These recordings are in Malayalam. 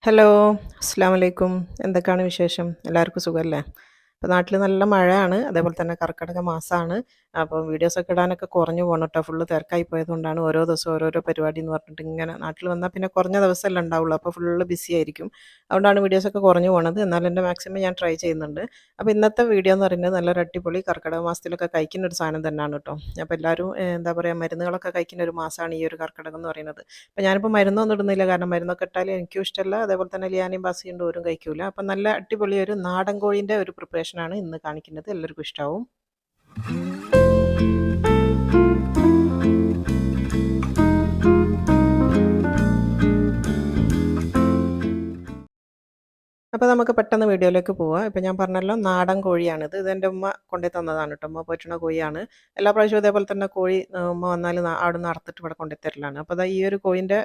ഹലോ, അസ്സലാമു അലൈക്കും. എന്തൊക്കെയാണ് വിശേഷം? എല്ലാവർക്കും സുഖമല്ലേ? ഇപ്പോൾ നാട്ടിൽ നല്ല മഴയാണ്. അതേപോലെ തന്നെ കർക്കിടക മാസമാണ്. അപ്പോൾ വീഡിയോസൊക്കെ ഇടാനൊക്കെ കുറഞ്ഞു പോകണം കേട്ടോ. ഫുള്ള് തിരക്കായി പോയതുകൊണ്ടാണ് ഓരോ ദിവസം ഓരോരോ പരിപാടി എന്ന് പറഞ്ഞിട്ട് ഇങ്ങനെ നാട്ടിൽ വന്നാൽ പിന്നെ കുറഞ്ഞ ദിവസമല്ലേ ഉണ്ടാവുള്ളൂ. അപ്പോൾ ഫുള്ള് ബിസി ആയിരിക്കും. അതുകൊണ്ടാണ് വീഡിയോസൊക്കെ കുറഞ്ഞു പോണത്. എന്നാലും എൻ്റെ മാക്സിമം ഞാൻ ട്രൈ ചെയ്യുന്നുണ്ട്. അപ്പോൾ ഇന്നത്തെ വീഡിയോ എന്ന് പറയുന്നത് നല്ലൊരു അടിപൊളി കർക്കിടക മാസത്തിലൊക്കെ കഴിക്കുന്ന ഒരു സാധനം തന്നെയാണ് കേട്ടോ. അപ്പോൾ എല്ലാവരും എന്താ പറയുക മരുന്നുകളൊക്കെ കഴിക്കുന്ന ഒരു മാസമാണ് ഈ ഒരു കർക്കിടകം എന്ന് പറയുന്നത്. അപ്പോൾ ഞാനിപ്പോൾ മരുന്നൊന്നും ഇടുന്നില്ല. കാരണം മരുന്നൊക്കെ ഇട്ടാൽ എനിക്കും ഇഷ്ടമല്ല. അതേപോലെ തന്നെ ലിയാനയും ബാസിയുണ്ട് ഓരും കഴിക്കൂല. അപ്പം നല്ല അടിപൊളി ഒരു നാടൻ കോഴീൻ്റെ ഒരു പ്രിപ്പറേഷനാണ് ഇന്ന് കാണിക്കുന്നത്. എല്ലാവർക്കും ഇഷ്ടാവും. അപ്പോൾ നമുക്ക് പെട്ടെന്ന് വീഡിയോയിലേക്ക് പോവാം. ഇപ്പം ഞാൻ പറഞ്ഞല്ലോ നാടൻ കോഴിയാണിത്. ഇതെൻ്റെ ഉമ്മ കൊണ്ടു തന്നതാണ് കേട്ടോ. ഉമ്മ പോറ്റുന്ന കോഴിയാണ്. എല്ലാ പ്രാവശ്യവും ഇതേപോലെ തന്നെ കോഴി ഉമ്മ വന്നാൽ അവിടുന്ന് അറുത്തിട്ട് ഇവിടെ കൊണ്ടുത്തരലാണ്. അപ്പോൾ ഈ ഒരു കോഴിൻ്റെ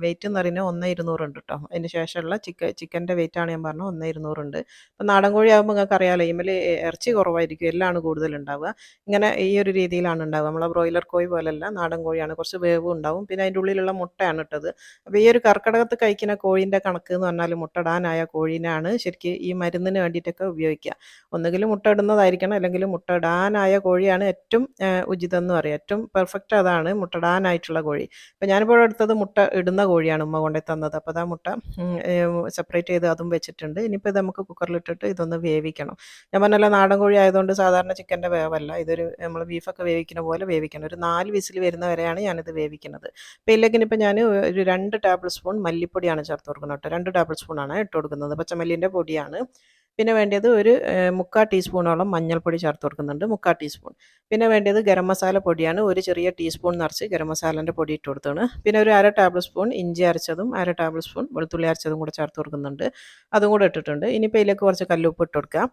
വെയിറ്റ് എന്ന് പറയുന്നത് 1,200 ഉണ്ട് കേട്ടോ. അതിന് ശേഷമുള്ള ചിക്കൻ്റെ വെയിറ്റാണ് ഞാൻ പറഞ്ഞത് 1,200 ഉണ്ട്. അപ്പോൾ നാടൻ കോഴി ആകുമ്പോൾ നിങ്ങൾക്ക് അറിയാമല്ലോ ഇതിൽ ഇറച്ചി കുറവായിരിക്കും, എല്ലാമാണ് കൂടുതലുണ്ടാവുക. ഇങ്ങനെ ഈ ഒരു രീതിയിലാണ് ഉണ്ടാവുക. നമ്മളെ ബ്രോയിലർ കോഴി പോലെയല്ല, നാടൻ കോഴിയാണ്. കുറച്ച് വേവും ഉണ്ടാവും. പിന്നെ അതിൻ്റെ ഉള്ളിലുള്ള മുട്ടയാണ് ഇട്ടത്. അപ്പോൾ ഈ ഒരു കർക്കിടകത്ത് കഴിക്കുന്ന കോഴീൻ്റെ കണക്ക് എന്ന് പറഞ്ഞാൽ മുട്ടടാനായ കോഴീനാണ് ശരിക്കും ഈ മരുന്നിന് വേണ്ടിയിട്ടൊക്കെ ഉപയോഗിക്കുക. ഒന്നുകിൽ മുട്ട ഇടുന്നതായിരിക്കണം, അല്ലെങ്കിൽ മുട്ട ഇടാനായ കോഴിയാണ് ഏറ്റവും ഉചിതം എന്ന് പറയുക. ഏറ്റവും പെർഫെക്റ്റ് അതാണ് മുട്ടടാനായിട്ടുള്ള കോഴി. അപ്പോൾ ഞാനിപ്പോൾ എടുത്തത് മുട്ട ഇടുന്ന കോഴിയാണ് ഉമ്മ കൊണ്ടു തന്നത്. അപ്പോൾ അതാ മുട്ട സെപ്പറേറ്റ് ചെയ്ത് അതും വെച്ചിട്ടുണ്ട്. ഇനിയിപ്പോൾ ഇത് നമുക്ക് കുക്കറിലിട്ടിട്ട് ഇതൊന്ന് വേവിക്കണം. ഞാൻ പറഞ്ഞല്ലോ നാടൻ കോഴി ആയതുകൊണ്ട് സാധാരണ ചിക്കൻ്റെ വേവല്ല, ഇതൊരു നമ്മൾ ബീഫൊക്കെ വേവിക്കുന്ന പോലെ വേവിക്കണം. ഒരു 4 വിസിൽ വരുന്ന വരെയാണ് ഞാനിത് വേവിക്കുന്നത്. അപ്പോൾ ഇതിലേക്ക് ഇനിയിപ്പോൾ ഞാൻ ഒരു 2 ടേബിൾ സ്പൂൺ മല്ലിപ്പൊടിയാണ് ചേർത്ത് കൊടുക്കുന്നത് കേട്ടോ. 2 ടേബിൾ സ്പൂണാണ് ഇട്ട് കൊടുക്കുന്നത്. പച്ചമല്ലിൻ്റെ പൊടിയാണ്. പിന്നെ വേണ്ടത് ഒരു 3/4 ടീസ്പൂണോളം മഞ്ഞൾപ്പൊടി ചേർത്ത് കൊടുക്കുന്നുണ്ട്. 3/4 ടീസ്പൂൺ. പിന്നെ വേണ്ടത് ഗരം മസാല പൊടിയാണ്. ഒരു ചെറിയ ടീസ്പൂൺ നിറച്ച് ഗരം മസാലേൻ്റെ പൊടി ഇട്ട് കൊടുത്താണ്. പിന്നെ ഒരു 1/2 ടേബിൾ സ്പൂൺ ഇഞ്ചി അരച്ചതും 1/2 ടേബിൾ സ്പൂൺ വെളുത്തുള്ളി അരച്ചതും കൂടെ ചേർത്ത് കൊടുക്കുന്നുണ്ട്. അതും കൂടെ ഇട്ടിട്ടുണ്ട്. ഇനിയിപ്പോൾ ഇതിലേക്ക് കുറച്ച് കല്ലുപ്പ് ഇട്ട് കൊടുക്കുക.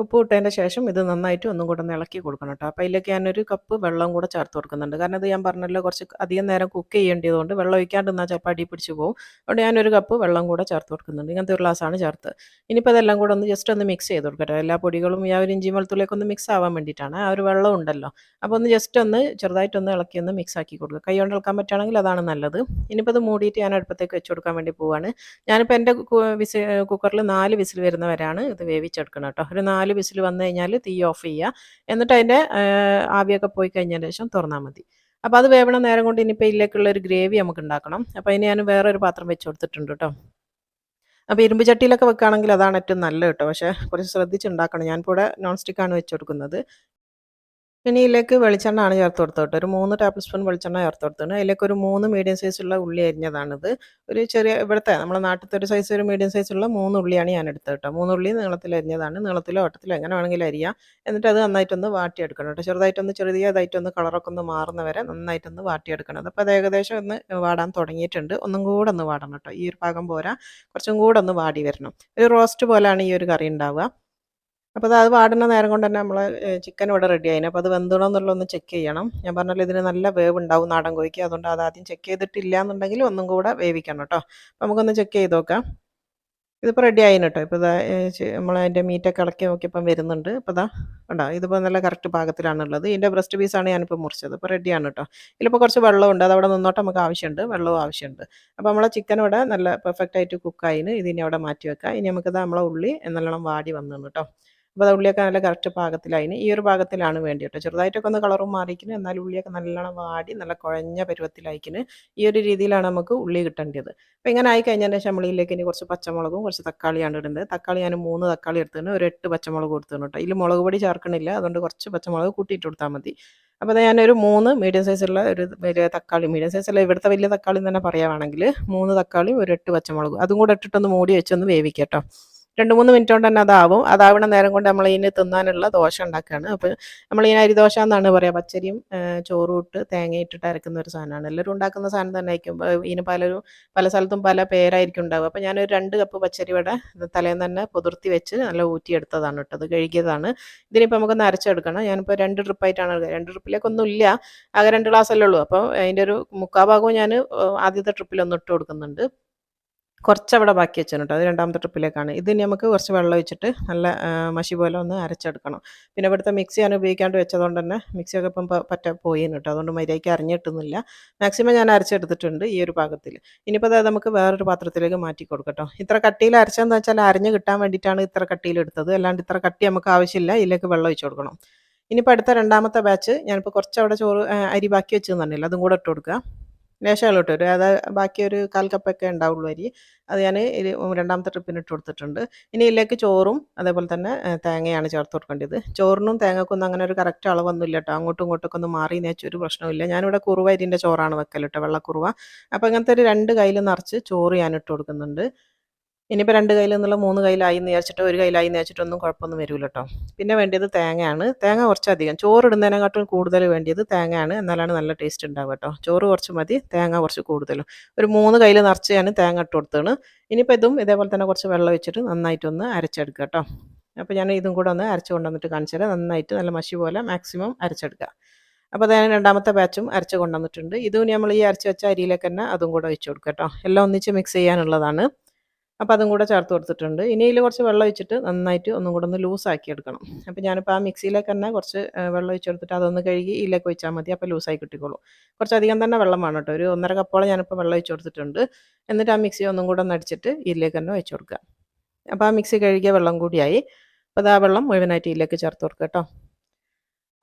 ഉപ്പ് ഇട്ടതിൻ്റെ ശേഷം ഇത് നന്നായിട്ട് ഒന്നും കൂടെ ഒന്ന് ഇളക്കി കൊടുക്കണം കേട്ടോ. അപ്പോൾ അതിലേക്ക് ഞാനൊരു കപ്പ് വെള്ളം കൂടെ ചേർത്ത് കൊടുക്കുന്നുണ്ട്. കാരണം ഇത് ഞാൻ പറഞ്ഞല്ലോ കുറച്ച് അധികം നേരം കുക്ക് ചെയ്യേണ്ടതുകൊണ്ട് വെള്ളം ഒഴിക്കാണ്ട് നിന്നാൽ ചിലപ്പോൾ അടി പിടിച്ച് പോകും. അതുകൊണ്ട് ഞാനൊരു കപ്പ് വെള്ളം കൂടെ ചേർത്ത് കൊടുക്കുന്നുണ്ട്. ഇങ്ങനത്തെ ഒരു ഗ്ലാസ്സാണ് ചേർത്ത്. ഇനിയിപ്പോൾ അതെല്ലാം കൂടെ ഒന്ന് ജസ്റ്റ് ഒന്ന് മിക്സ് ചെയ്ത് കൊടുക്കട്ടെ. എല്ലാ പൊടികളും ആ ഒരു ഇഞ്ചി വെളുത്തുള്ളിയൊക്കെ ഒന്ന് മിക്സ് ആവാൻ വേണ്ടിയിട്ടാണ്. ആ ഒരു വെള്ളം ഉണ്ടല്ലോ. അപ്പോൾ ഒന്ന് ജസ്റ്റ് ഒന്ന് ചെറുതായിട്ടൊന്ന് ഇളക്കി ഒന്ന് മിക്സ് ആക്കി കൊടുക്കുക. കൈ കൊണ്ട് ഇളക്കാൻ പറ്റുകയാണെങ്കിൽ അതാണ് നല്ലത്. ഇനിയിപ്പോൾ അത് മൂടിയിട്ട് ഞാൻ അടുപ്പത്തേക്ക് വെച്ച് കൊടുക്കാൻ വേണ്ടി പോവാണ്. ഞാനിപ്പോൾ എൻ്റെ കുക്കറിൽ 4 വിസിൽ വരുന്നവരാണ് ഇത് വേവിച്ചെടുക്കണം കേട്ടോ. ഒരു 4 വിസിൽ വന്നു കഴിഞ്ഞാൽ തീ ഓഫ് ചെയ്യുക. എന്നിട്ട് അതിൻ്റെ ആവിയൊക്കെ പോയി കഴിഞ്ഞതിന് ശേഷം തുറന്നാൽ മതി. അപ്പോൾ അത് വേവണ നേരം കൊണ്ട് ഇനിയിപ്പോൾ ഇതിലേക്കുള്ള ഒരു ഗ്രേവി നമുക്ക് ഉണ്ടാക്കണം. അപ്പോൾ അതിന് ഞാൻ വേറൊരു പാത്രം വെച്ച് കൊടുത്തിട്ടുണ്ട് കേട്ടോ. അപ്പോൾ ഇരുമ്പ് ചട്ടിയിലൊക്കെ വെക്കുകയാണെങ്കിൽ അതാണ് ഏറ്റവും നല്ലത് കേട്ടോ. പക്ഷേ കുറച്ച് ശ്രദ്ധിച്ചുണ്ടാക്കണം. ഞാനിപ്പോൾ ഇവിടെ നോൺ സ്റ്റിക്കാണ് വെച്ച് കൊടുക്കുന്നത്. ഇനി ഇതിലേക്ക് വെളിച്ചെണ്ണ ആണ് ചേർത്ത് കൊടുത്തത് കേട്ടോ. ഒരു 3 ടേബിൾ സ്പൂൺ വെളിച്ചെണ്ണ ചേർത്ത് കൊടുത്തത്. അതിലേക്ക് ഒരു 3 മീഡിയം സൈസുള്ള ഉള്ളി അരിഞ്ഞതാണിത്. ഒരു ചെറിയ ഇവിടുത്തെ നമ്മുടെ നാട്ടിലത്തെ ഒരു സൈസ് ഒരു മീഡിയം സൈസുള്ള 3 ഉള്ളിയാണ് ഞാൻ എടുത്തത് കേട്ടോ. 3 ഉള്ളി നീളത്തിൽ അരിഞ്ഞതാണ്. നീളത്തിലോ വട്ടത്തിലോ എങ്ങനെ വേണമെങ്കിലും അരിയാം. എന്നിട്ട് അത് നന്നായിട്ടൊന്ന് വാട്ടിയെടുക്കണം കേട്ടോ. ചെറിയതായിട്ടൊന്ന് കളറൊക്കെ ഒന്ന് മാറുന്ന വരെ നന്നായിട്ടൊന്ന് വാട്ടിയെടുക്കണം. അപ്പോൾ അത് ഏകദേശം ഒന്ന് വാടാൻ തുടങ്ങിയിട്ടുണ്ട്. ഒന്നും കൂടെ ഒന്ന് വാടണം കേട്ടോ. ഈ ഒരു പാകം പോരാ, കുറച്ചും കൂടെ ഒന്ന് വാടി വരണം. ഒരു റോസ്റ്റ് പോലെയാണ് ഈ ഒരു കറി ഉണ്ടാവുക. അപ്പോൾ അത് വാടുന്ന നേരം കൊണ്ട് തന്നെ നമ്മൾ ചിക്കൻ ഇവിടെ റെഡി ആയിന്. അപ്പോൾ അത് വെന്തണോ എന്നുള്ളതൊന്ന് ചെക്ക് ചെയ്യണം. ഞാൻ പറഞ്ഞല്ലോ ഇതിന് നല്ല വേവ് ഉണ്ടാവും നാടൻ കോഴിക്ക്. അതുകൊണ്ട് അത് ആദ്യം ചെക്ക് ചെയ്തിട്ടില്ല എന്നുണ്ടെങ്കിൽ ഒന്നും കൂടെ വേവിക്കണം കേട്ടോ. അപ്പോൾ നമുക്കൊന്ന് ചെക്ക് ചെയ്ത് നോക്കാം. ഇതിപ്പോൾ റെഡി ആയിന് കേട്ടോ. ഇപ്പോൾ ഇതാ നമ്മൾ അതിൻ്റെ മീറ്റൊക്കെ ഇളക്കി നോക്കിയപ്പം വരുന്നുണ്ട്. അപ്പോൾ ഇതാ കണ്ടോ, ഇതിപ്പോൾ നല്ല കറക്റ്റ് പാകത്തിലാണുള്ളത്. ഇതിൻ്റെ ബ്രസ്റ്റ് പീസാണ് ഞാനിപ്പോൾ മുറിച്ചത്. ഇപ്പോൾ റെഡിയാണ് കേട്ടോ. ഇതിലിപ്പോൾ കുറച്ച് വെള്ളമുണ്ട്, അത് അവിടെ നിന്നോട്ട് നമുക്ക് ആവശ്യമുണ്ട്, വെള്ളവും ആവശ്യമുണ്ട്. അപ്പോൾ നമ്മളെ ചിക്കൻ ഇവിടെ നല്ല പെർഫെക്റ്റ് ആയിട്ട് കുക്കായിന്. ഇതിനെ അവിടെ മാറ്റി വെക്കാം. ഇനി നമുക്കിത് നമ്മളെ ഉള്ളി നല്ലോണം വാടി വന്നു കേട്ടോ. അപ്പോൾ അത് ഉള്ളിയൊക്കെ നല്ല കറക്റ്റ് പാകത്തിലായിന്. ഈ ഒരു പാകത്തിലാണ് വേണ്ടി കേട്ടോ. ചെറുതായിട്ടൊക്കെ ഒന്ന് കളറും മാറിയിരിക്കുന്നു, എന്നാൽ ഉള്ളിയൊക്കെ നല്ലോണം വാടി നല്ല കുഴഞ്ഞ പരുവത്തിലായിക്കിന്. ഈ ഒരു രീതിയിലാണ് നമുക്ക് ഉള്ളി കിട്ടേണ്ടത്. അപ്പോൾ ഇങ്ങനെ ആയി കഴിഞ്ഞതിന് ശേഷം നമ്മളിലേക്ക് ഇനി കുറച്ച് പച്ചമുളകും കുറച്ച് തക്കാളിയാണ് ഇടുന്നത്. തക്കാളി ഞാൻ 3 തക്കാളി എടുത്തതിന് ഒരു 8 പച്ചമുളക് കൊടുത്തു കേട്ടോ. ഇതിൽ മുളക് പൊടി ചേർക്കണില്ല, അതുകൊണ്ട് കുറച്ച് പച്ചമുളക് കൂട്ടിയിട്ട് കൊടുത്താൽ മതി. അപ്പോൾ അത് ഞാനൊരു 3 മീഡിയം സൈസുള്ള ഒരു വലിയ തക്കാളി, മീഡിയം സൈസുള്ള ഇവിടുത്തെ വലിയ തക്കാളി തന്നെ പറയുകയാണെങ്കിൽ 3 തക്കാളിയും ഒരു 8 പച്ചമുളകും അതും കൂടെ ഇട്ടിട്ടൊന്ന് മൂടി വെച്ചൊന്ന് വേവിക്കാം കേട്ടോ. 2-3 മിനിറ്റ് കൊണ്ട് തന്നെ അതാവും. അതാവണ നേരം കൊണ്ട് നമ്മൾ ഇതിന് തിന്നാനുള്ള ദോശ ഉണ്ടാക്കുകയാണ്. അപ്പോൾ നമ്മൾ ഈ അരിദോശ എന്നാണ് പറയുക. പച്ചരിയും ചോറും ഇട്ട് തേങ്ങ ഇട്ടിട്ട് അരക്കുന്ന ഒരു സാധനമാണ്. എല്ലാവരും ഉണ്ടാക്കുന്ന സാധനം തന്നെ ആയിരിക്കും. ഇതിന് പല സ്ഥലത്തും പല പേരായിരിക്കും ഉണ്ടാവുക. അപ്പോൾ ഞാനൊരു 2 കപ്പ് പച്ചരി ഇവിടെ തലേന്ന് തന്നെ കുതിർത്തി വെച്ച് നല്ല ഊറ്റിയെടുത്തതാണ് കേട്ടോ. അത് കഴുകിയതാണ്. ഇതിനിപ്പോൾ നമുക്കൊന്ന് അരച്ചെടുക്കണം. ഞാനിപ്പോൾ 2 ട്രിപ്പായിട്ടാണ് എടുക്കുക. 2 ട്രിപ്പിലേക്കൊന്നും ഇല്ല, ആകെ 2 ഗ്ലാസ്സല്ലേ ഉള്ളൂ. അപ്പോൾ അതിൻ്റെ ഒരു 3/4 ഭാഗവും ഞാൻ ആദ്യത്തെ ട്രിപ്പിലൊന്ന് ഇട്ട് കൊടുക്കുന്നുണ്ട്. കുറച്ചവിടെ ബാക്കി വെച്ചാണ് കേട്ടോ. അത് രണ്ടാമത്തെ ട്രിപ്പിലേക്കാണ്. ഇതിനി നമുക്ക് കുറച്ച് വെള്ളം ഒഴിച്ചിട്ട് നല്ല മഷി പോലെ ഒന്ന് അരച്ചെടുക്കണം. പിന്നെ ഇവിടുത്തെ മിക്സി ഞാൻ ഉപയോഗിക്കാണ്ട് വെച്ചതുകൊണ്ട് തന്നെ മിക്സിയൊക്കെ ഇപ്പം പറ്റെ പോയിന് കേട്ടോ. അതുകൊണ്ട് മര്യാദയ്ക്ക് അരഞ്ഞ് കിട്ടുന്നില്ല. മാക്സിമം ഞാൻ അരച്ചെടുത്തിട്ടുണ്ട് ഈ ഒരു പാകത്തിൽ. ഇനിയിപ്പോൾ അത് നമുക്ക് വേറൊരു പാത്രത്തിലേക്ക് മാറ്റി കൊടുക്കട്ടോ. ഇത്ര കട്ടിയിൽ അരച്ചതെന്ന് വെച്ചാൽ അരഞ്ഞ് കിട്ടാൻ വേണ്ടിയിട്ടാണ് ഇത്ര കട്ടിയിൽ എടുത്തത്. അല്ലാണ്ട് ഇത്ര കട്ടി നമുക്ക് ആവശ്യമില്ല. ഇതിലേക്ക് വെള്ളം ഒഴിച്ച് കൊടുക്കണം. ഇനിയിപ്പോൾ അടുത്ത രണ്ടാമത്തെ ബാച്ച് ഞാനിപ്പോൾ കുറച്ച് അവിടെ ചോറ് അരി ബാക്കി വെച്ചെന്ന് പറഞ്ഞില്ല, അതും കൂടെ ഇട്ട് കൊടുക്കുക. ലേശം ഇട്ട് വരും. അത് ബാക്കി ഒരു 1/4 കപ്പൊക്കെ ഉണ്ടാവുള്ളൂ അരി. അത് ഞാൻ രണ്ടാമത്തെ ട്രിപ്പിന് ഇട്ട് കൊടുത്തിട്ടുണ്ട്. ഇനി ഇതിലേക്ക് ചോറും അതേപോലെ തന്നെ തേങ്ങയാണ് ചേർത്ത് കൊടുക്കേണ്ടത്. ചോറിനും തേങ്ങക്കൊന്നും അങ്ങനെ ഒരു കറക്റ്റ് അളവൊന്നും ഇല്ല കേട്ടോ. അങ്ങോട്ടും ഇങ്ങോട്ടൊക്കെ ഒന്ന് മാറി നേച്ച് ഒരു പ്രശ്നമില്ല. ഞാനിവിടെ കുറുവ അരിൻ്റെ ചോറാണ് വെക്കൽ കേട്ടോ, വെള്ളക്കുറുവ. അപ്പോൾ അങ്ങനത്തെ ഒരു 2 കയ്യിൽ നിറച്ച് ചോറ് ഞാൻ ഇട്ട് കൊടുക്കുന്നുണ്ട്. ഇനിയിപ്പോൾ 2 കയ്യിൽ നിന്നുള്ള 3 കയ്യിലായിന്ന് വിചാരിച്ചിട്ടോ 1 കയ്യിലായിന്ന് വിചാരിച്ചിട്ടൊന്നും കുഴപ്പമൊന്നും വരില്ല കേട്ടോ. പിന്നെ വേണ്ടിയത് തേങ്ങയാണ്. തേങ്ങ കുറച്ചധികം, ചോറിടുന്നതിനെക്കാട്ടും കൂടുതൽ വേണ്ടിയത് തേങ്ങയാണ്. എന്നാലാണ് നല്ല ടേസ്റ്റ് ഉണ്ടാവുക കേട്ടോ. ചോറ് കുറച്ച് മതി, തേങ്ങ കുറച്ച് കൂടുതലും. ഒരു 3 കയ്യിൽ നിറച്ച് ഞാൻ തേങ്ങ ഇട്ട് കൊടുത്താണ്. ഇനിയിപ്പോൾ ഇതും ഇതേപോലെ തന്നെ കുറച്ച് വെള്ളം ഒഴിച്ചിട്ട് നന്നായിട്ടൊന്ന് അരച്ചെടുക്കുക കേട്ടോ. അപ്പോൾ ഞാൻ ഇതും കൂടെ ഒന്ന് അരച്ച് കൊണ്ടുവന്നിട്ട് കാണിച്ചു തരാം. നന്നായിട്ട് നല്ല മഷി പോലെ മാക്സിമം അരച്ചെടുക്കുക. അപ്പോൾ ഞാൻ രണ്ടാമത്തെ ബാച്ചും അരച്ച് കൊണ്ടുവന്നിട്ടുണ്ട്. ഇതും നമ്മൾ ഈ അരച്ച് വെച്ച അരിയിലേക്ക് തന്നെ അതും കൂടെ ഒഴിച്ച് കൊടുക്കുക കേട്ടോ. എല്ലാം ഒന്നിച്ച് മിക്സ് ചെയ്യാനുള്ളതാണ്. അപ്പോൾ അതും കൂടെ ചേർത്ത് കൊടുത്തിട്ടുണ്ട്. ഇനി ഇതിൽ കുറച്ച് വെള്ളം ഒഴിച്ചിട്ട് നന്നായിട്ട് ഒന്നും കൂടെ ഒന്ന് ലൂസാക്കി എടുക്കണം. അപ്പോൾ ഞാനിപ്പോൾ ആ മിക്സിയിലേക്ക് തന്നെ കുറച്ച് വെള്ളം ഒഴിച്ച് കൊടുത്തിട്ട് അതൊന്ന് കഴുകി ഇതിലേക്ക് ഒഴിച്ചാൽ മതി. അപ്പോൾ ലൂസായി കിട്ടിക്കോളും. കുറച്ചധികം തന്നെ വെള്ളം വേണം കേട്ടോ. ഒരു 1.5 കപ്പോളം ഞാനിപ്പോൾ വെള്ളം ഒഴിച്ച് കൊടുത്തിട്ടുണ്ട്. എന്നിട്ട് ആ മിക്സി ഒന്നും കൂടെ ഒന്ന് അടിച്ചിട്ട് ഇതിലേക്ക് തന്നെ ഒഴിച്ച് കൊടുക്കുക. അപ്പോൾ ആ മിക്സി കഴുകിയ വെള്ളം കൂടിയായി. അപ്പോൾ അത് ആ വെള്ളം മുഴുവനായിട്ട് ഇതിലേക്ക് ചേർത്ത് കൊടുക്കുക കേട്ടോ.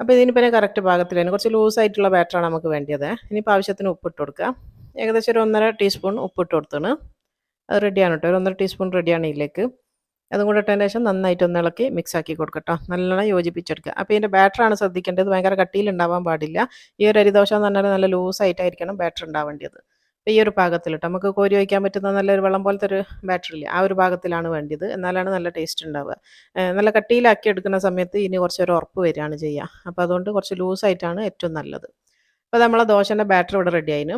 അപ്പോൾ ഇതിന് പിന്നെ കറക്റ്റ് പാകത്തിലാണ്. കുറച്ച് ലൂസായിട്ടുള്ള ബാറ്ററാണ് നമുക്ക് വേണ്ടത്. ഇനിയിപ്പോൾ ആവശ്യത്തിന് ഉപ്പിട്ട് കൊടുക്കുക. ഏകദേശം ഒരു 1.5 ടീസ്പൂൺ ഉപ്പിട്ട് കൊടുത്താണ്. അത് റെഡിയാണ് കേട്ടോ. ഒരു 1.5 ടീസ്പൂൺ റെഡിയാണ് ഇതിലേക്ക്. അതും കൂടെ ഇട്ടതിന് ശേഷം നന്നായിട്ടൊന്ന് ഇളക്കി മിക്സ് ആക്കി കൊടുക്കട്ടോ. നല്ലോണം യോജിപ്പിച്ചെടുക്കുക. അപ്പോൾ ഇതിൻ്റെ ബാറ്ററാണ് ശ്രദ്ധിക്കേണ്ടത്. ഭയങ്കര കട്ടിയിലുണ്ടാവാൻ പാടില്ല. ഈ ഒരു അരിദോശ എന്ന് പറഞ്ഞാൽ നല്ല ലൂസായിട്ടായിരിക്കണം ബാറ്റർ ഉണ്ടാവേണ്ടത്. അപ്പോൾ ഈ ഒരു പാകത്തിലിട്ട് നമുക്ക് കോരി വയ്ക്കാൻ പറ്റുന്ന നല്ലൊരു വെള്ളം പോലത്തെ ഒരു ബാറ്ററില്ലേ, ആ ഒരു പാകത്തിലാണ് വേണ്ടത്. എന്നാലാണ് നല്ല ടേസ്റ്റ് ഉണ്ടാവുക. നല്ല കട്ടിയിലാക്കി എടുക്കുന്ന സമയത്ത് ഇനി കുറച്ചൊരു ഉറപ്പ് വരികയാണ് ചെയ്യുക. അപ്പോൾ അതുകൊണ്ട് കുറച്ച് ലൂസായിട്ടാണ് ഏറ്റവും നല്ലത്. അപ്പോൾ നമ്മളെ ദോശൻ്റെ ബാറ്റർ ഇവിടെ റെഡി ആയിന്.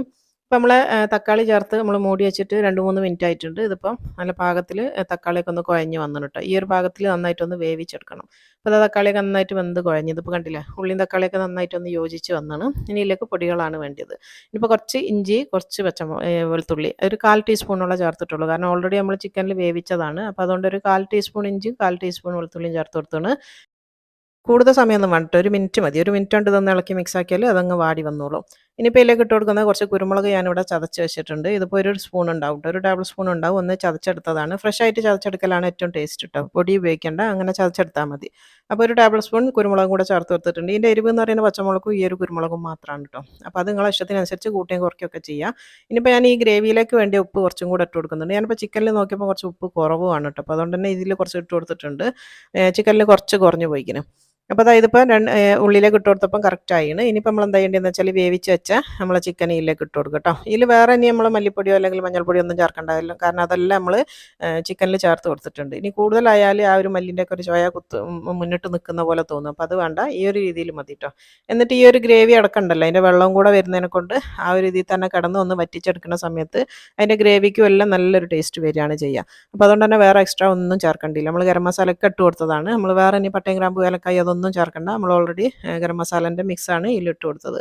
ഇപ്പം നമ്മൾ തക്കാളി ചേർത്ത് നമ്മൾ മൂടി വെച്ചിട്ട് 2-3 മിനിറ്റ് ആയിട്ടുണ്ട്. ഇതിപ്പം നല്ല പാകത്തിൽ തക്കാളിയൊക്കെ ഒന്ന് കുഴഞ്ഞ് വന്നു കേട്ടോ. ഈ ഒരു പാകത്തിൽ നന്നായിട്ടൊന്ന് വേവിച്ചെടുക്കണം. അപ്പോൾ അത് തക്കാളിയൊക്കെ നന്നായിട്ട് വെന്ത് കുഴഞ്ഞ്, ഇതിപ്പോൾ കണ്ടില്ലേ, ഉള്ളിയും തക്കാളിയൊക്കെ നന്നായിട്ടൊന്ന് യോജിച്ച് വന്നാണ്. ഇനി ഇതിലേക്ക് പൊടികളാണ് വേണ്ടത്. ഇനിയിപ്പോൾ കുറച്ച് ഇഞ്ചി, കുറച്ച് വെളുത്തുള്ളി, ഒരു 1/4 ടീസ്പൂണോളം ചേർത്തിട്ടുള്ളൂ. കാരണം ഓൾറെഡി നമ്മൾ ചിക്കനിൽ വേവിച്ചതാണ്. അപ്പോൾ അതുകൊണ്ട് ഒരു 1/4 ടീസ്പൂൺ ഇഞ്ചിയും 1/4 ടീസ്പൂൺ വെളുത്തുള്ളിയും ചേർത്ത് കൊടുത്താണ്. കൂടുതൽ സമയമൊന്നും വേണ്ട, ഒരു മിനിറ്റ് മതി. ഒരു മിനിറ്റ് കൊണ്ട് ഇതൊന്ന് ഇളക്കി മിക്സ് ആക്കിയാൽ അതങ്ങ് വാടി വന്നോളും. ഇനിയിപ്പോൾ ഇതിലേക്ക് ഇട്ട് കൊടുക്കുന്നത് കുറച്ച് കുരുമുളക് ഞാനിവിടെ ചതച്ച് വെച്ചിട്ടുണ്ട്. ഇതിപ്പോൾ ഒരു സ്പൂൺ ഉണ്ടാവും കേട്ടോ, ഒരു ടേബിൾ സ്പൂൺ ഉണ്ടാവും. ഒന്ന് ചതച്ചെടുത്തതാണ്. ഫ്രഷ് ആയിട്ട് ചതച്ചെടുക്കലാണ് ഏറ്റവും ടേസ്റ്റ് കേട്ടോ. പൊടി ഉപയോഗിക്കേണ്ട, അങ്ങനെ ചതച്ചെടുത്താൽ മതി. അപ്പോൾ ഒരു ടേബിൾ സ്പൂൺ കുരുമുളകും കൂടെ ചേർത്ത് കൊടുത്തിട്ടുണ്ട്. ഇതിൻ്റെ എരിവ് എന്ന് പറയുന്ന പച്ചമുളകും ഈ ഒരു കുരുമുളകും മാത്രമാണ് കേട്ടോ. അപ്പോൾ അത് നിങ്ങളെ ഇഷ്ടത്തിനനുസരിച്ച് കൂട്ടുകയും കുറയ്ക്കുകയൊക്കെ ചെയ്യാം. ഇനിയിപ്പോൾ ഞാൻ ഈ ഗ്രേവിയിലേക്ക് വേണ്ടി ഉപ്പ് കുറച്ചും കൂടെ ഇട്ട് കൊടുക്കുന്നുണ്ട്. ഞാനിപ്പോൾ ചിക്കനിൽ നോക്കിയപ്പോൾ കുറച്ച് ഉപ്പ് കുറവാണ് കേട്ടോ. അപ്പോൾ അതുകൊണ്ട് തന്നെ ഇതിൽ കുറച്ച് ഇട്ട് കൊടുത്തിട്ടുണ്ട്. ചിക്കനിൽ കുറച്ച് കുറഞ്ഞു പോയിക്കണം. അപ്പോൾ അതായത് ഇപ്പോൾ ഉള്ളിലേക്ക് ഇട്ട് കൊടുത്തപ്പം കറക്റ്റ് ആയിണ്. ഇനിയിപ്പോൾ നമ്മൾ എന്താ ചെയ്യേണ്ടതെന്ന് വെച്ചാൽ വേവിച്ച് വെച്ച നമ്മളെ ചിക്കൻ ഇതിലേക്ക് ഇട്ട് കൊടുക്കുക കേട്ടോ. ഇതിൽ വേറെ ഇനി നമ്മൾ മല്ലിപ്പൊടിയോ അല്ലെങ്കിൽ മഞ്ഞൾപ്പൊടിയോ ഒന്നും ചേർക്കേണ്ടതില്ല. കാരണം അതെല്ലാം നമ്മൾ ചിക്കനിൽ ചേർത്ത് കൊടുത്തിട്ടുണ്ട്. ഇനി കൂടുതലായാൽ ആ ഒരു മല്ലിൻ്റെ ഒക്കെ ഒരു ചോയ മുന്നിട്ട് നിൽക്കുന്ന പോലെ തോന്നും. അപ്പോൾ അത് വേണ്ട, ഈ ഒരു രീതിയിൽ മതി കേട്ടോ. എന്നിട്ട് ഈ ഒരു ഗ്രേവി അടക്കമുണ്ടല്ലോ, അതിൻ്റെ വെള്ളം കൂടെ വരുന്നതിനെ കൊണ്ട് ആ ഒരു രീതിയിൽ തന്നെ കിടന്ന് ഒന്ന് വറ്റിച്ചെടുക്കുന്ന സമയത്ത് അതിൻ്റെ ഗ്രേവിക്കും എല്ലാം നല്ലൊരു ടേസ്റ്റ് വരികയാണ് ചെയ്യുക. അപ്പോൾ അതുകൊണ്ട് തന്നെ വേറെ എക്സ്ട്രാ ഒന്നും ചേർക്കേണ്ടിയില്ല. നമ്മൾ ഗരം മസാലയൊക്കെ ഇട്ട് കൊടുത്തതാണ്. നമ്മൾ വേറെ ഇനി പട്ടയും ഗ്രാമ്പും ഏലക്കായി അതൊന്നും ചേർക്കണ്ട. നമ്മൾ ഓൾറെഡി ഗരം മസാലേൻ്റെ മിക്സാണ് ഇതിലിട്ട് കൊടുത്തത്.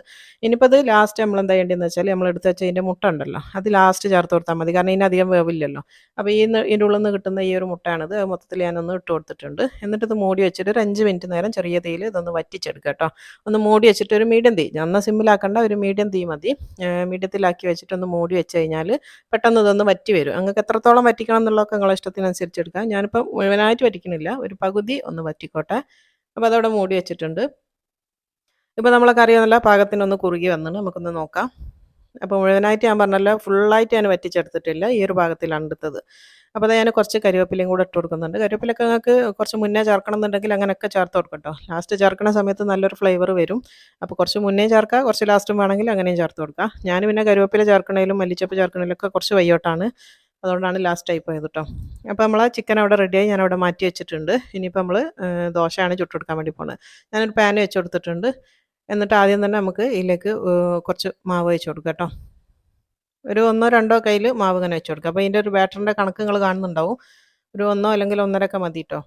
ഇനിയിപ്പോൾ അത് ലാസ്റ്റ് നമ്മൾ എന്താ ചെയ്യേണ്ടതെന്ന് വെച്ചാൽ നമ്മൾ എടുത്ത് വെച്ച ഇതിൻ്റെ മുട്ട ഉണ്ടല്ലോ, അത് ലാസ്റ്റ് ചേർത്ത് കൊടുത്താൽ മതി. കാരണം ഇതിന് അധികം വേവില്ലല്ലോ. അപ്പോൾ ഇതിൻ്റെ ഉള്ളിൽ നിന്ന് കിട്ടുന്ന ഈ ഒരു മുട്ടയാണിത്. മൊത്തത്തിൽ ഞാനൊന്ന് ഇട്ട് കൊടുത്തിട്ടുണ്ട്. എന്നിട്ട് ഇത് മൂടി വെച്ചിട്ട് ഒരു 5 മിനിറ്റ് നേരം ചെറിയ തീയിൽ ഇതൊന്ന് വറ്റിച്ചെടുക്കുക കേട്ടോ. ഒന്ന് മൂടി വെച്ചിട്ട് ഒരു മീഡിയം തീ, നന്ന സിമ്മിലാക്കേണ്ട, ഒരു മീഡിയം തീ മതി. മീഡിയത്തിലാക്കി വെച്ചിട്ട് ഒന്ന് മൂടി വെച്ച് കഴിഞ്ഞാൽ പെട്ടെന്ന് ഇതൊന്ന് വറ്റി വരും. നിങ്ങൾക്ക് എത്രത്തോളം വറ്റിക്കണം എന്നുള്ളതൊക്കെ നിങ്ങളുടെ ഇഷ്ടത്തിനനുസരിച്ച് എടുക്കാം. ഞാനിപ്പോൾ മുഴുവനായിട്ട് വറ്റിക്കണില്ല, ഒരു പകുതി ഒന്ന് വറ്റിക്കോട്ടെ. അപ്പോൾ അതവിടെ മൂടി വെച്ചിട്ടുണ്ട്. ഇപ്പോൾ നമ്മളെ കറി നല്ല പാകത്തിനൊന്ന് കുറുകി വന്നിട്ട് നമുക്കൊന്ന് നോക്കാം. അപ്പോൾ മുഴുവനായിട്ട് ഞാൻ പറഞ്ഞല്ലോ, ഫുള്ളായിട്ട് ഞാൻ വറ്റിച്ചെടുത്തിട്ടില്ല. ഈ ഒരു ഭാഗത്തിലാണ് എടുത്തത്. അപ്പോൾ അത് ഞാൻ കുറച്ച് കരിവേപ്പിലയും കൂടെ ഇട്ട് കൊടുക്കുന്നുണ്ട്. കരിവേപ്പിലൊക്കെ നിങ്ങൾക്ക് കുറച്ച് മുന്നേ ചേർക്കണം എന്നുണ്ടെങ്കിൽ അങ്ങനെയൊക്കെ ചേർത്ത് കൊടുക്കാം കേട്ടോ. ലാസ്റ്റ് ചേർക്കുന്ന സമയത്ത് നല്ലൊരു ഫ്ലേവർ വരും. അപ്പോൾ കുറച്ച് മുന്നേ ചേർക്കുക, കുറച്ച് ലാസ്റ്റും വേണമെങ്കിൽ അങ്ങനെയും ചേർത്ത് കൊടുക്കുക. ഞാൻ പിന്നെ കരിവേപ്പില ചേർക്കണേലും മല്ലിച്ചപ്പ് ചേർക്കണേലൊക്കെ കുറച്ച് വയ്യോട്ടാണ്. അതുകൊണ്ടാണ് ലാസ്റ്റ് ആയി പോയത് കേട്ടോ. അപ്പോൾ നമ്മൾ ചിക്കൻ അവിടെ റെഡിയായി, ഞാൻ അവിടെ മാറ്റി വെച്ചിട്ടുണ്ട്. ഇനിയിപ്പോൾ നമ്മൾ ദോശയാണ് ചുട്ടെടുക്കാൻ വേണ്ടി പോകുന്നത്. ഞാനൊരു പാൻ വെച്ച് കൊടുത്തിട്ടുണ്ട്. എന്നിട്ട് ആദ്യം തന്നെ നമുക്ക് ഇതിലേക്ക് കുറച്ച് മാവ് വെച്ച് കൊടുക്കാം കേട്ടോ. ഒരു 1-2 കയ്യിൽ മാവ് ഇങ്ങനെ വെച്ച് കൊടുക്കുക. അപ്പോൾ ഇതിൻ്റെ ഒരു ബാറ്ററിൻ്റെ കണക്ക് നിങ്ങൾ കാണുന്നുണ്ടാവും. ഒരു 1 അല്ലെങ്കിൽ 1.5 മതി കേട്ടോ.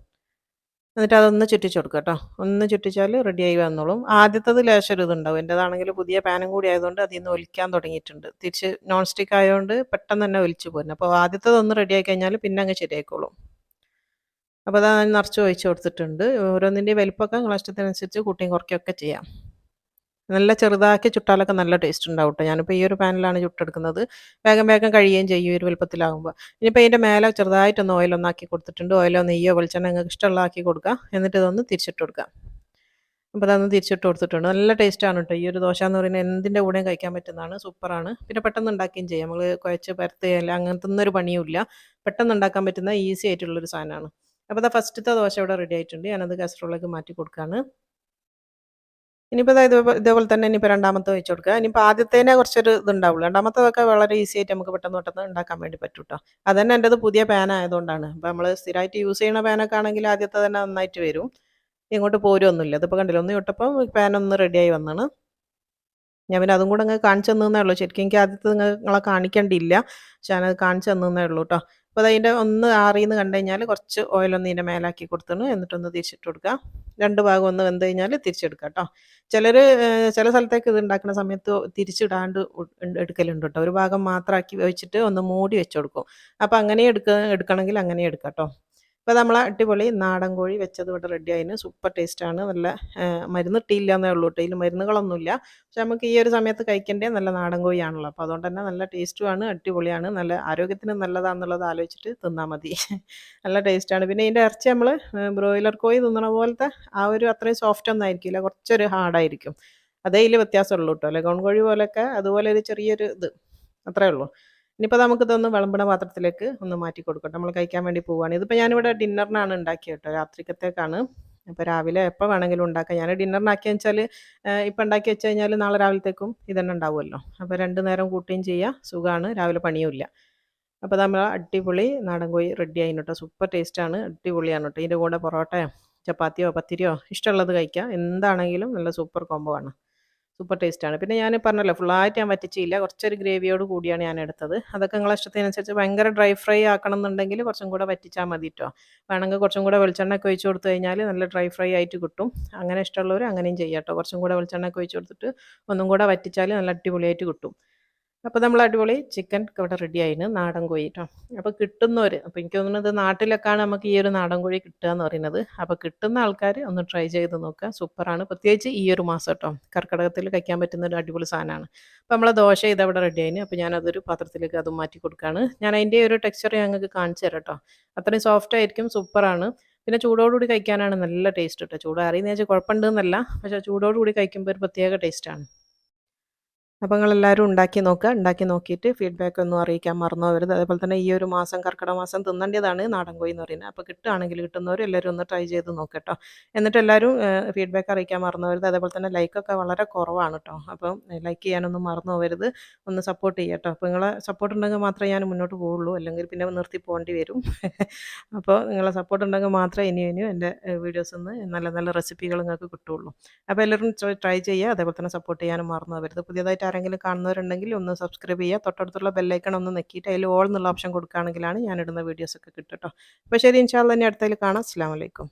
എന്നിട്ട് അതൊന്ന് ചുറ്റിച്ച് കൊടുക്കുക കേട്ടോ. ഒന്ന് ചുറ്റിച്ചാൽ റെഡിയായി വന്നോളും. ആദ്യത്തേത് ലേശം ഒരു ഇതുണ്ടാവും. എൻ്റേതാണെങ്കിൽ പുതിയ പാനും കൂടി ആയതുകൊണ്ട് അതിൽ നിന്ന് ഒലിക്കാൻ തുടങ്ങിയിട്ടുണ്ട്. തിരിച്ച് നോൺ സ്റ്റിക്ക് ആയതുകൊണ്ട് പെട്ടെന്ന് തന്നെ ഒലിച്ച് പോരുന്നു. അപ്പോൾ ആദ്യത്തേതൊന്ന് റെഡിയായി കഴിഞ്ഞാൽ പിന്നെ അങ്ങ് ശരിയായിക്കോളും. അപ്പോൾ അതാ ഞാൻ നിറച്ച് ഒഴിച്ച് കൊടുത്തിട്ടുണ്ട്. ഓരോന്നിൻ്റെയും വലിപ്പമൊക്കെ നിങ്ങളുടെ ഇഷ്ടത്തിനനുസരിച്ച് കൂട്ടിയും കുറയ്ക്കുകയൊക്കെ ചെയ്യാം. നല്ല ചെറുതാക്കി ചുട്ടാലൊക്കെ നല്ല ടേസ്റ്റ് ഉണ്ടാവും കേട്ടോ. ഞാനിപ്പോൾ ഈ ഒരു പാനിലാണ് ചുട്ടെടുക്കുന്നത്. വേഗം വേഗം കഴിയുകയും ചെയ്യും ഈ ഒരു വലുപ്പത്തിലാകുമ്പോൾ. ഇനിയിപ്പോൾ ഇതിൻ്റെ മേലെ ചെറുതായിട്ടൊന്ന് ഓയിലൊന്നാക്കി കൊടുത്തിട്ടുണ്ട്. ഓയിലോ നെയ്യോ വെളിച്ചെണ്ണ നിങ്ങൾക്ക് ഇഷ്ടമുള്ള ആക്കി കൊടുക്കുക. എന്നിട്ട് ഇതൊന്ന് തിരിച്ചിട്ട് കൊടുക്കുക. അപ്പോൾ അതൊന്ന് തിരിച്ചിട്ട് കൊടുത്തിട്ടുണ്ട്. നല്ല ടേസ്റ്റാണ് കേട്ടോ. ഈ ഒരു ദോശ എന്ന് പറയുന്നത് എന്തിൻ്റെ കൂടെയും കഴിക്കാൻ പറ്റുന്നതാണ്. സൂപ്പറാണ്. പിന്നെ പെട്ടെന്ന് ഉണ്ടാക്കുകയും ചെയ്യാം. നമ്മൾ കുഴച്ച് പരത്തുകയല്ല അങ്ങനത്തെ ഒന്നും ഒരു പണിയുമില്ല. പെട്ടെന്ന് ഉണ്ടാക്കാൻ പറ്റുന്ന ഈസി ആയിട്ടുള്ളൊരു സാധനമാണ്. അപ്പോൾ അതാ ഫസ്റ്റത്തെ ദോശ ഇവിടെ റെഡി ആയിട്ടുണ്ട്. ഞാനത് കാസറോളിലേക്ക് മാറ്റി കൊടുക്കുകയാണ്. ഇനിയിപ്പോൾ ഇതേപോലെ തന്നെ ഇനിയിപ്പോൾ രണ്ടാമത്തെ വെച്ച് കൊടുക്കുക. ഇനിയിപ്പോൾ ആദ്യത്തേനെ കുറച്ചൊരു ഇതുണ്ടാവുള്ളൂ. രണ്ടാമത്തതൊക്കെ വളരെ ഈസി ആയിട്ട് നമുക്ക് പെട്ടെന്ന് പെട്ടെന്ന് ഉണ്ടാക്കാൻ വേണ്ടി പറ്റും കേട്ടോ. അതന്നെ എൻ്റെത് പുതിയ പാൻ ആയതുകൊണ്ടാണ്. അപ്പോൾ നമ്മൾ സ്ഥിരമായിട്ട് യൂസ് ചെയ്യുന്ന പാനൊക്കെ ആണെങ്കിൽ ആദ്യത്തെ തന്നെ നന്നായിട്ട് വരും. ഇങ്ങോട്ട് പോരുമൊന്നുമില്ല. ഇതിപ്പോൾ കണ്ടില്ല, ഒന്ന് തൊട്ടപ്പോൾ പാൻ ഒന്ന് റെഡിയായി വന്നാണ്. ഞാൻ പിന്നെ അതും കൂടെ അങ്ങ് കാണിച്ചു തന്നേ ഉള്ളൂ. ശരിക്കും എനിക്ക് ആദ്യത്തെ നിങ്ങളെ കാണിക്കേണ്ടിയില്ല. പക്ഷെ ഞാനത് കാണിച്ചു തന്നേ ഉള്ളൂ കേട്ടോ. അപ്പോൾ അതിൻ്റെ ഒന്ന് ആറിയെന്ന് കണ്ടു കഴിഞ്ഞാൽ കുറച്ച് ഓയിലൊന്ന് ഇതിൻ്റെ മേലാക്കി കൊടുത്തിട്ട് എന്നിട്ടൊന്ന് തിരിച്ചിട്ട് കൊടുക്കുക. രണ്ട് ഭാഗം ഒന്ന് വെന്ത് കഴിഞ്ഞാൽ തിരിച്ചെടുക്കുക കേട്ടോ. ചിലർ ചില സ്ഥലത്തേക്ക് ഇത് ഉണ്ടാക്കുന്ന സമയത്ത് തിരിച്ചിടാണ്ട് എടുക്കലുണ്ട് കേട്ടോ. ഒരു ഭാഗം മാത്രമാക്കി വെച്ചിട്ട് ഒന്ന് മൂടി വെച്ച് കൊടുക്കും. അപ്പോൾ അങ്ങനെ എടുക്കണമെങ്കിൽ അങ്ങനെ എടുക്കാം കേട്ടോ. ഇപ്പോൾ നമ്മൾ അടിപൊളി നാടൻ കോഴി വെച്ചത് ഇവിടെ റെഡി ആയിന്. സൂപ്പർ ടേസ്റ്റാണ്. നല്ല മരുന്ന് ഇട്ടില്ല എന്നേ ഉള്ളൂ കേട്ടോ. ഇതിൽ മരുന്നുകളൊന്നുമില്ല. പക്ഷെ നമുക്ക് ഈ ഒരു സമയത്ത് കഴിക്കേണ്ടേ നല്ല നാടൻ കോഴിയാണല്ലോ. അപ്പോൾ അതുകൊണ്ട് തന്നെ നല്ല ടേസ്റ്റുമാണ്, അടിപൊളിയാണ്. നല്ല ആരോഗ്യത്തിന് നല്ലതാണെന്നുള്ളത് ആലോചിച്ചിട്ട് തിന്നാൽ മതി. നല്ല ടേസ്റ്റാണ്. പിന്നെ ഇതിൻ്റെ ഇറച്ചി നമ്മൾ ബ്രോയിലർ കോഴി തിന്നണ പോലത്തെ ആ ഒരു അത്രയും സോഫ്റ്റ് ഒന്നും ആയിരിക്കില്ല. കുറച്ചൊരു ഹാർഡായിരിക്കും. അതേ ഇതിൽ വ്യത്യാസമുള്ളൂ കേട്ടോ. ലഗോൺ കോഴി പോലെയൊക്കെ അതുപോലെ ഒരു ചെറിയൊരു ഇത് അത്രേ ഉള്ളൂ. ഇനിയിപ്പോൾ നമുക്കിതൊന്ന് വിളമ്പണ പാത്രത്തിലേക്ക് ഒന്ന് മാറ്റി കൊടുക്കട്ടെ. നമ്മൾ കഴിക്കാൻ വേണ്ടി പോവുകയാണ്. ഇതിപ്പോൾ ഞാനിവിടെ ഡിന്നറിനാണ് ഉണ്ടാക്കിയത് കേട്ടോ. രാത്രിക്കത്തേക്കാണ്. അപ്പോൾ രാവിലെ എപ്പോൾ വേണമെങ്കിലും ഉണ്ടാക്കാം. ഞാൻ ഡിന്നറിനാക്കിയെന്ന് വെച്ചാൽ ഇപ്പം ഉണ്ടാക്കി വെച്ച് കഴിഞ്ഞാൽ നാളെ രാവിലത്തേക്കും ഇതന്നെ ഉണ്ടാവുമല്ലോ. അപ്പോൾ 2 നേരം കൂട്ടുകയും ചെയ്യാം. സുഖമാണ്. രാവിലെ പണിയുമില്ല. അപ്പോൾ നമ്മൾ അടിപൊളി നാടൻ കോഴി റെഡി ആയിന് കേട്ടോ. സൂപ്പർ ടേസ്റ്റാണ്. അടിപൊളിയാണ് കേട്ടോ. ഇതിൻ്റെ കൂടെ പൊറോട്ടയോ ചപ്പാത്തിയോ പത്തിരിയോ ഇഷ്ടമുള്ളത് കഴിക്കാം. എന്താണെങ്കിലും നല്ല സൂപ്പർ കോംബോ ആണ്. സൂപ്പർ ടേസ്റ്റാണ്. പിന്നെ ഞാൻ പറഞ്ഞല്ലോ ഫുള്ളായിട്ട് ഞാൻ വറ്റിച്ചില്ല. കുറച്ചൊരു ഗ്രേവിയോട് കൂടിയാണ് ഞാൻ എടുത്തത്. അതൊക്കെ നിങ്ങളെ ഇഷ്ടത്തിനനുസരിച്ച് ഭയങ്കര ഡ്രൈ ഫ്രൈ ആക്കണം എന്നുണ്ടെങ്കിൽ കുറച്ചും കൂടെ വറ്റിച്ചാൽ മതി കേട്ടോ. വേണമെങ്കിൽ കുറച്ചും കൂടെ വെളിച്ചെണ്ണയൊക്കെ ഒഴിച്ച് കൊടുത്തു കഴിഞ്ഞാൽ നല്ല ഡ്രൈ ഫ്രൈ ആയിട്ട് കിട്ടും. അങ്ങനെ ഇഷ്ടമുള്ളവർ അങ്ങനെയും ചെയ്യാം കേട്ടോ. കുറച്ചും കൂടെ വെളിച്ചെണ്ണയൊക്കെ ഒഴിച്ച് കൊടുത്തിട്ട് ഒന്നും കൂടെ വറ്റിച്ചാൽ നല്ല അടിപൊളിയായിട്ട് കിട്ടും. അപ്പോൾ നമ്മൾ അടിപൊളി ചിക്കൻ ഇവിടെ റെഡി ആയിന്. നാടൻ കോഴി കേട്ടോ. അപ്പോൾ കിട്ടുന്നവർ, അപ്പോൾ എനിക്ക് തോന്നുന്നത് നാട്ടിലൊക്കെയാണ് നമുക്ക് ഈ ഒരു നാടൻ കോഴി കിട്ടുക എന്ന് പറയുന്നത്. അപ്പോൾ കിട്ടുന്ന ആൾക്കാർ ഒന്ന് ട്രൈ ചെയ്ത് നോക്കുക. സൂപ്പറാണ്. പ്രത്യേകിച്ച് ഈ ഒരു മാസം കേട്ടോ. കർക്കിടകത്തിൽ കഴിക്കാൻ പറ്റുന്ന ഒരു അടിപൊളി സാധനമാണ്. അപ്പോൾ നമ്മളെ ദോശ ഇതവിടെ റെഡി ആയിന്. അപ്പോൾ ഞാനതൊരു പാത്രത്തിലേക്ക് അതും മാറ്റി കൊടുക്കുകയാണ്. ഞാൻ അതിൻ്റെ ഒരു ടെക്സ്ചർ ഞങ്ങൾക്ക് കാണിച്ചു തരാം കേട്ടോ. അത്രയും സോഫ്റ്റ് ആയിരിക്കും. സൂപ്പറാണ്. പിന്നെ ചൂടോടുകൂടി കഴിക്കാനാണ് നല്ല ടേസ്റ്റ് കേട്ടോ. ചൂട് അറിയുന്ന വെച്ചാൽ കുഴപ്പമുണ്ടെന്നല്ല, പക്ഷേ ചൂടോടുകൂടി കഴിക്കുമ്പോൾ ഒരു പ്രത്യേക ടേസ്റ്റാണ്. അപ്പോൾ നിങ്ങളെല്ലാവരും ഉണ്ടാക്കി നോക്കുക. ഉണ്ടാക്കി നോക്കിയിട്ട് ഫീഡ്ബാക്ക് ഒന്നും അറിയിക്കാൻ മറന്നു പോകരുത്. അതേപോലെ തന്നെ ഈ ഒരു മാസം കർക്കിടക മാസം തിന്നേണ്ടതാണ് നാടൻ കോഴി എന്ന് പറയുന്നത്. അപ്പോൾ കിട്ടുകയാണെങ്കിൽ കിട്ടുന്നവർ എല്ലാവരും ഒന്ന് ട്രൈ ചെയ്ത് നോക്കട്ടോ. എന്നിട്ട് എല്ലാവരും ഫീഡ്ബാക്ക് അറിയിക്കാൻ മറന്നു പോകരുത്. അതേപോലെ തന്നെ ലൈക്കൊക്കെ വളരെ കുറവാണ് കേട്ടോ. അപ്പം ലൈക്ക് ചെയ്യാനൊന്നും മറന്നു പോകരുത്. ഒന്ന് സപ്പോർട്ട് ചെയ്യുക കേട്ടോ. അപ്പോൾ നിങ്ങളെ സപ്പോർട്ട് ഉണ്ടെങ്കിൽ മാത്രമേ ഞാൻ മുന്നോട്ട് പോവുള്ളൂ. അല്ലെങ്കിൽ പിന്നെ നിർത്തി പോകേണ്ടി വരും. അപ്പോൾ നിങ്ങളെ സപ്പോർട്ട് ഉണ്ടെങ്കിൽ മാത്രമേ ഇനിയും എൻ്റെ വീഡിയോസിൽ നിന്ന് നല്ല നല്ല റെസിപ്പികൾ നിങ്ങൾക്ക് കിട്ടുള്ളൂ. അപ്പോൾ എല്ലാവരും ട്രൈ ചെയ്യുക. അതേപോലെ തന്നെ സപ്പോർട്ട് ചെയ്യാനും മറന്നു പോകരുത്. പുതിയതായിട്ട് ആരെങ്കിലും കാണുന്നവരുണ്ടെങ്കിൽ ഒന്ന് സബ്സ്ക്രൈബ് ചെയ്യുക. തൊട്ടടുത്തുള്ള ബെല്ലൈക്കൺ ഒന്ന് നെക്കിയിട്ട് അതിൽ ഓൾ എന്നുള്ള ഓപ്ഷൻ കൊടുക്കുകയാണെങ്കിലാണ് ഞാനിടുന്ന വീഡിയോസൊക്കെ കിട്ടും കേട്ടോ. അപ്പോൾ ശരി, ഇൻഷാ അല്ലാഹ് ഇനി അടുത്തതിൽ കാണാം. അസ്സലാമു അലൈക്കും.